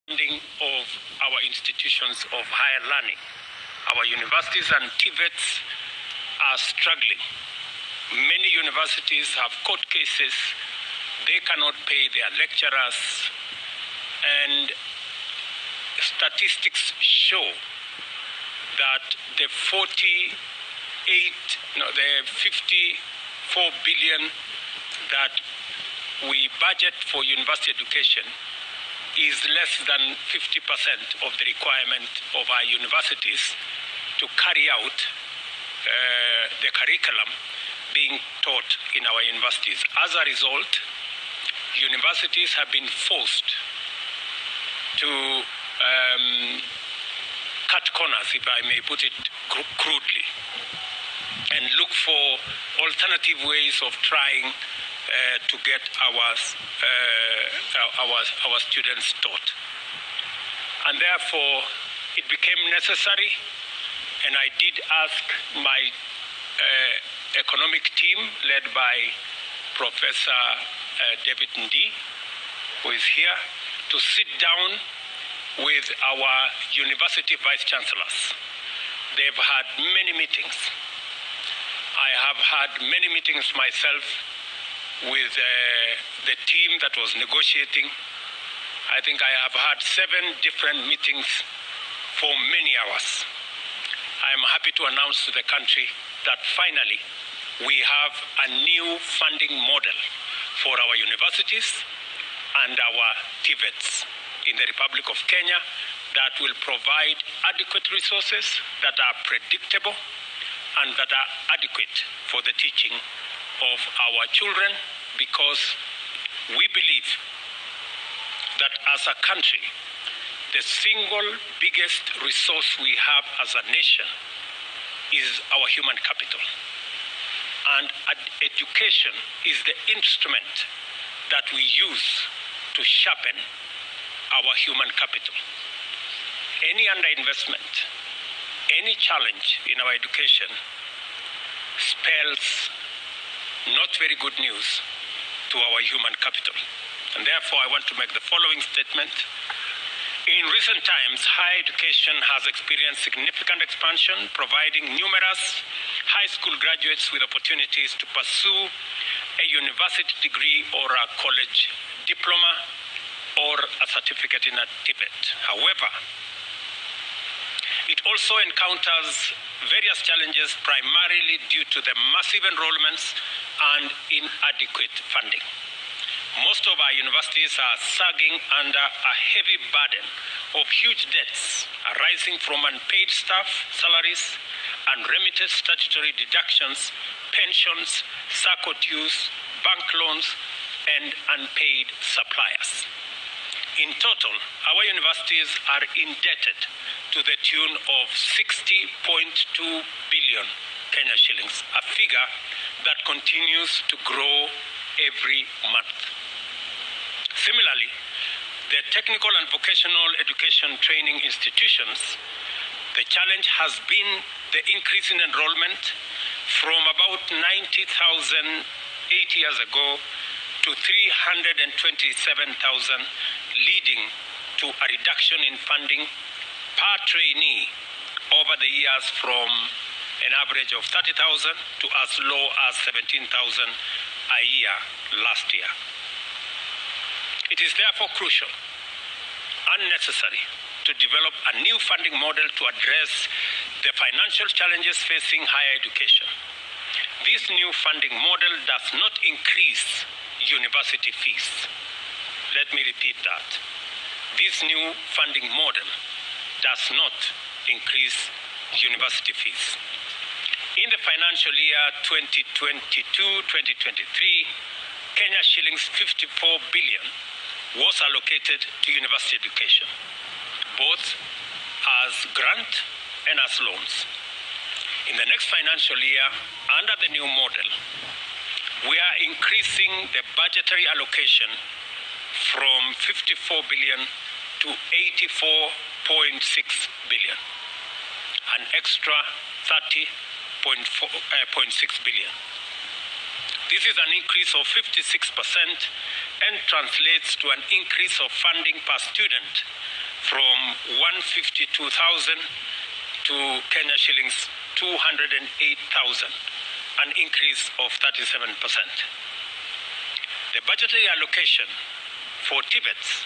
funding of our institutions of higher learning. Our universities and TVETs are struggling. Many universities have court cases. They cannot pay their lecturers, and statistics show that the 54 billion that we budget for university education is less than 50% of the requirement of our universities to carry out the curriculum being taught in our universities. As a result, universities have been forced to cut corners, if I may put it crudely, and look for alternative ways of trying to get our students taught. And therefore, it became necessary, and I did ask my economic team, led by Professor David Ndi, who is here, to sit down with our university vice chancellors. They've had many meetings. I have had many meetings myself with the team that was negotiating. I think I have had 7 different meetings for many hours. I am happy to announce to the country that finally we have a new funding model for our universities and our TVETs in the Republic of Kenya that will provide adequate resources that are predictable and that are adequate for the teaching of our children, because we believe that as a country, the single biggest resource we have as a nation is our human capital. And education is the instrument that we use to sharpen our human capital. Any underinvestment, any challenge in our education spells not very good news to our human capital. And therefore, I want to make the following statement. In recent times, higher education has experienced significant expansion, providing numerous high school graduates with opportunities to pursue a university degree or a college diploma or a certificate in a TVET. However, it also encounters various challenges, primarily due to the massive enrollments and inadequate funding. Most of our universities are sagging under a heavy burden of huge debts arising from unpaid staff salaries, unremitted statutory deductions, pensions, SACCO dues, bank loans, and unpaid suppliers. In total, our universities are indebted to the tune of 60.2 billion Kenya shillings, a figure that continues to grow every month. Similarly, the technical and vocational education training institutions, the challenge has been the increase in enrollment from about 90,000 8 years ago to 327,000, leading to a reduction in funding per trainee over the years from an average of 30,000 to as low as 17,000 a year last year. It is therefore crucial and necessary to develop a new funding model to address the financial challenges facing higher education. This new funding model does not increase university fees. Let me repeat that. This new funding model does not increase university fees. In the financial year 2022-2023, Kenya shillings 54 billion was allocated to university education, both as grant and as loans. In the next financial year, under the new model, we are increasing the budgetary allocation from 54 billion to 84.6 billion, an extra 30.6 billion. This is an increase of 56% and translates to an increase of funding per student from 152,000 to Kenya shillings 208,000, an increase of 37%. The budgetary allocation for TVETs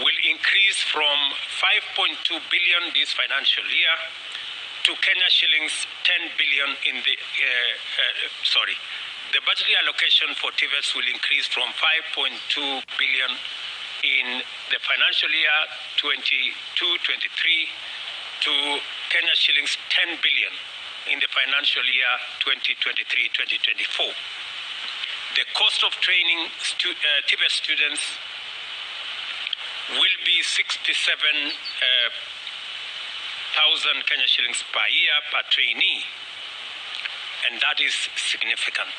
will increase from 5.2 billion this financial year to Kenya shillings 10 billion in the, the budgetary allocation for TVETs will increase from 5.2 billion in the financial year 22-23 to Kenya shillings 10 billion in the financial year 2023-2024. The cost of training TVET students will be 67,000 Kenya shillings per year per trainee, and that is significant.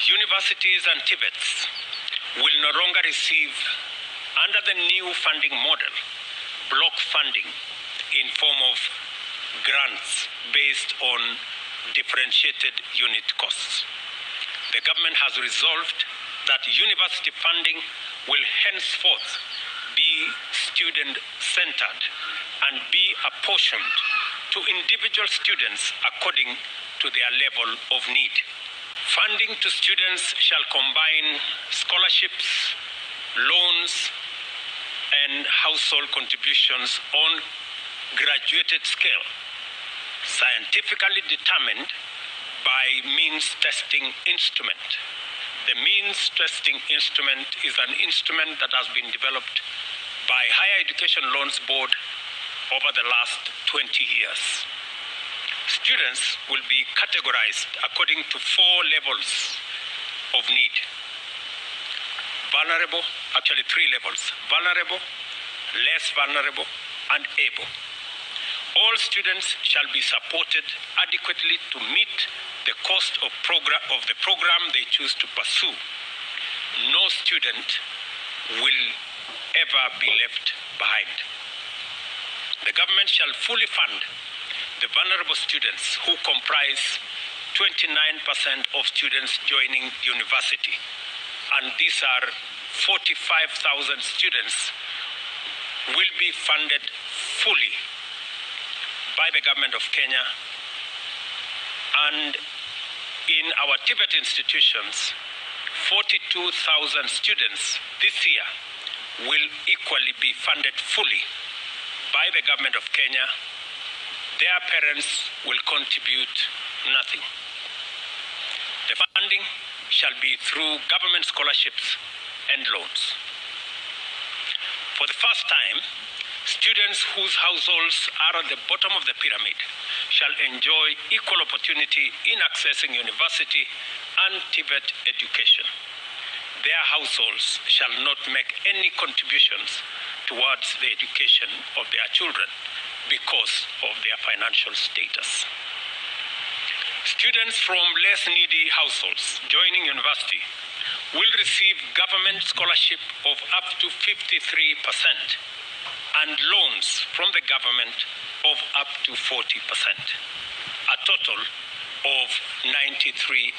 Universities and TVETs will no longer receive, under the new funding model, block funding in form of grants based on differentiated unit costs. The government has resolved that university funding will henceforth be student-centered and be apportioned to individual students according to their level of need. Funding to students shall combine scholarships, loans, and household contributions on graduated scale, scientifically determined by means testing instrument. The means testing instrument is an instrument that has been developed by Higher Education Loans Board over the last 20 years. Students will be categorized according to 4 levels of need. Vulnerable, actually 3 levels: vulnerable, less vulnerable, and able. All students shall be supported adequately to meet the cost of the program they choose to pursue. No student will ever be left behind. The government shall fully fund the vulnerable students, who comprise 29% of students joining university. And these are 45,000 students will be funded fully by the government of Kenya. And in our TVET institutions, 42,000 students this year will equally be funded fully by the government of Kenya. Their parents will contribute nothing. The funding shall be through government scholarships and loans. For the first time, students whose households are at the bottom of the pyramid shall enjoy equal opportunity in accessing university and TVET education. Their households shall not make any contributions towards the education of their children because of their financial status. Students from less needy households joining university will receive government scholarship of up to 53% and loans from the government of up to 40%, a total of 93%.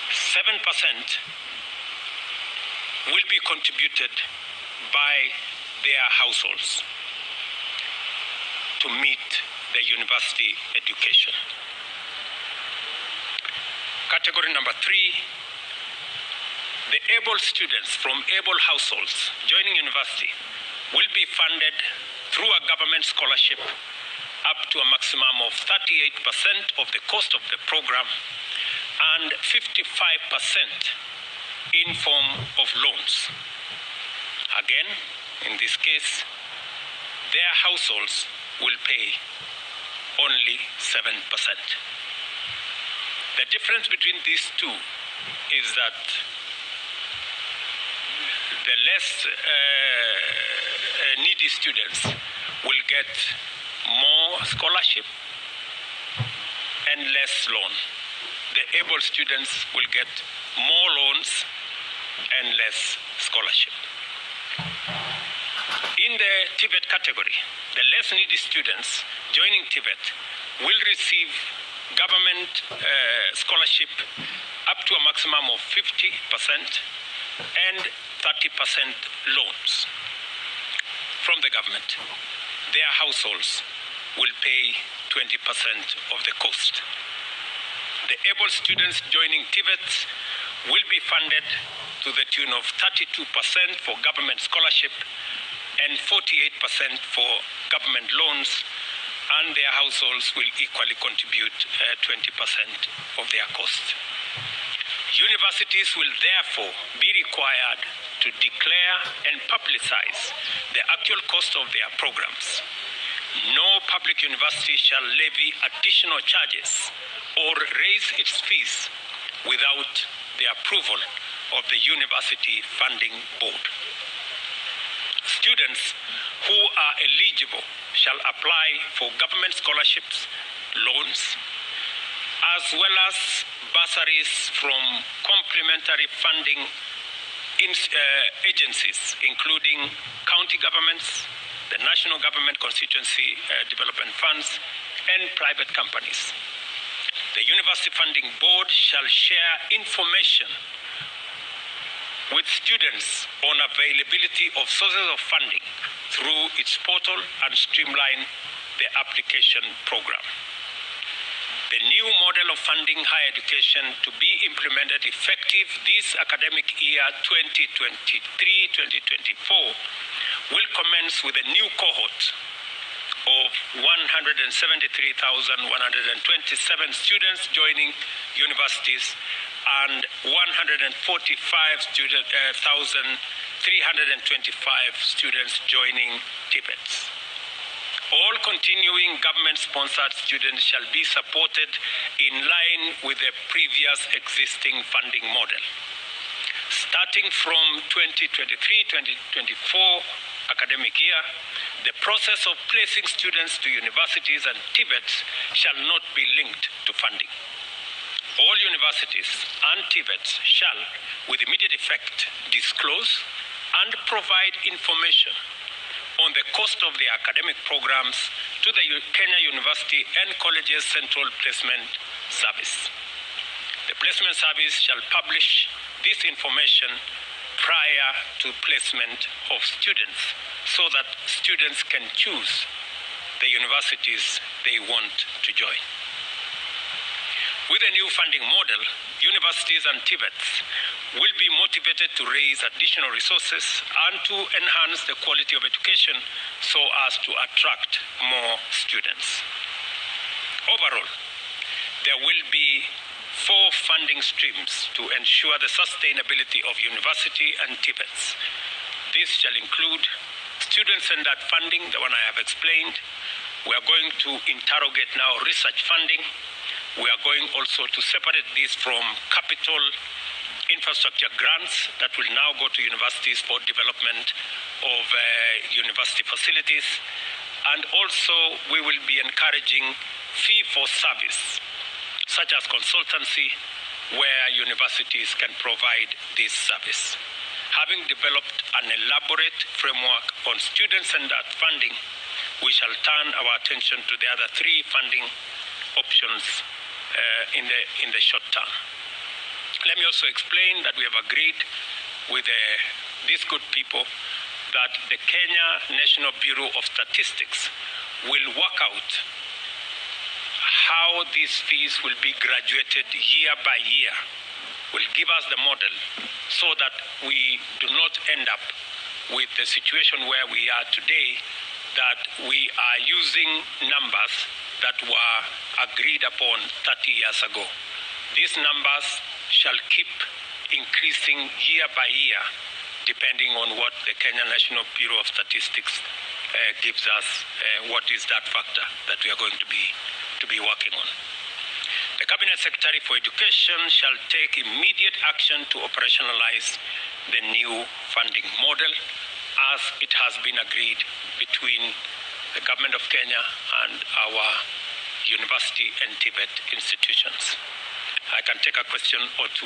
7% will be contributed by their households to meet the university education. Category number 3, the able students from able households joining university will be funded through a government scholarship up to a maximum of 38% of the cost of the program and 55% in form of loans. Again, in this case, their households will pay only 7%. The difference between these two is that the less needy students will get more scholarship and less loan. The able students will get more loans and less scholarship. In the TVET category, the less needy students joining TVET will receive government scholarship up to a maximum of 50% and 30% loans from the government. Their households will pay 20% of the cost. The able students joining TVETs will be funded to the tune of 32% for government scholarship and 48% for government loans, and their households will equally contribute 20% of their cost. Universities will therefore be required to declare and publicize the actual cost of their programs. No public university shall levy additional charges or raise its fees without the approval of the University Funding Board. Students who are eligible shall apply for government scholarships, loans, as well as bursaries from complementary funding agencies, including county governments, the national government constituency development funds, and private companies. The University Funding Board shall share information with students on availability of sources of funding through its portal and streamline the application program. The new model of funding higher education to be implemented effective this academic year 2023-2024 will commence with a new cohort of 173,127 students joining universities and 145,325 students joining TVETs. All continuing government-sponsored students shall be supported in line with the previous existing funding model. Starting from 2023-2024 academic year, the process of placing students to universities and TVETs shall not be linked to funding. All universities and TVETs shall, with immediate effect, disclose and provide information on the cost of their academic programs to the Kenya University and Colleges Central Placement Service. The Placement Service shall publish this information prior to placement of students so that students can choose the universities they want to join. With a new funding model, universities and TVETs will be motivated to raise additional resources and to enhance the quality of education so as to attract more students. Overall, there will be 4 funding streams to ensure the sustainability of university and TVETs. This shall include student-centered funding, the one I have explained. We are going to interrogate now research funding. We are going also to separate this from capital infrastructure grants that will now go to universities for development of university facilities. And also we will be encouraging fee-for-service, such as consultancy, where universities can provide this service. Having developed an elaborate framework on student-centered funding, we shall turn our attention to the other 3 funding options in the short term. Let me also explain that we have agreed with these good people that the Kenya National Bureau of Statistics will work out how these fees will be graduated year by year, will give us the model so that we do not end up with the situation where we are today, that we are using numbers that were agreed upon 30 years ago. These numbers shall keep increasing year by year, depending on what the Kenya National Bureau of Statistics gives us, what is that factor that we are going to be working on. The Cabinet Secretary for Education shall take immediate action to operationalize the new funding model as it has been agreed between the Government of Kenya and our university and TVET institutions. I can take a question or 2.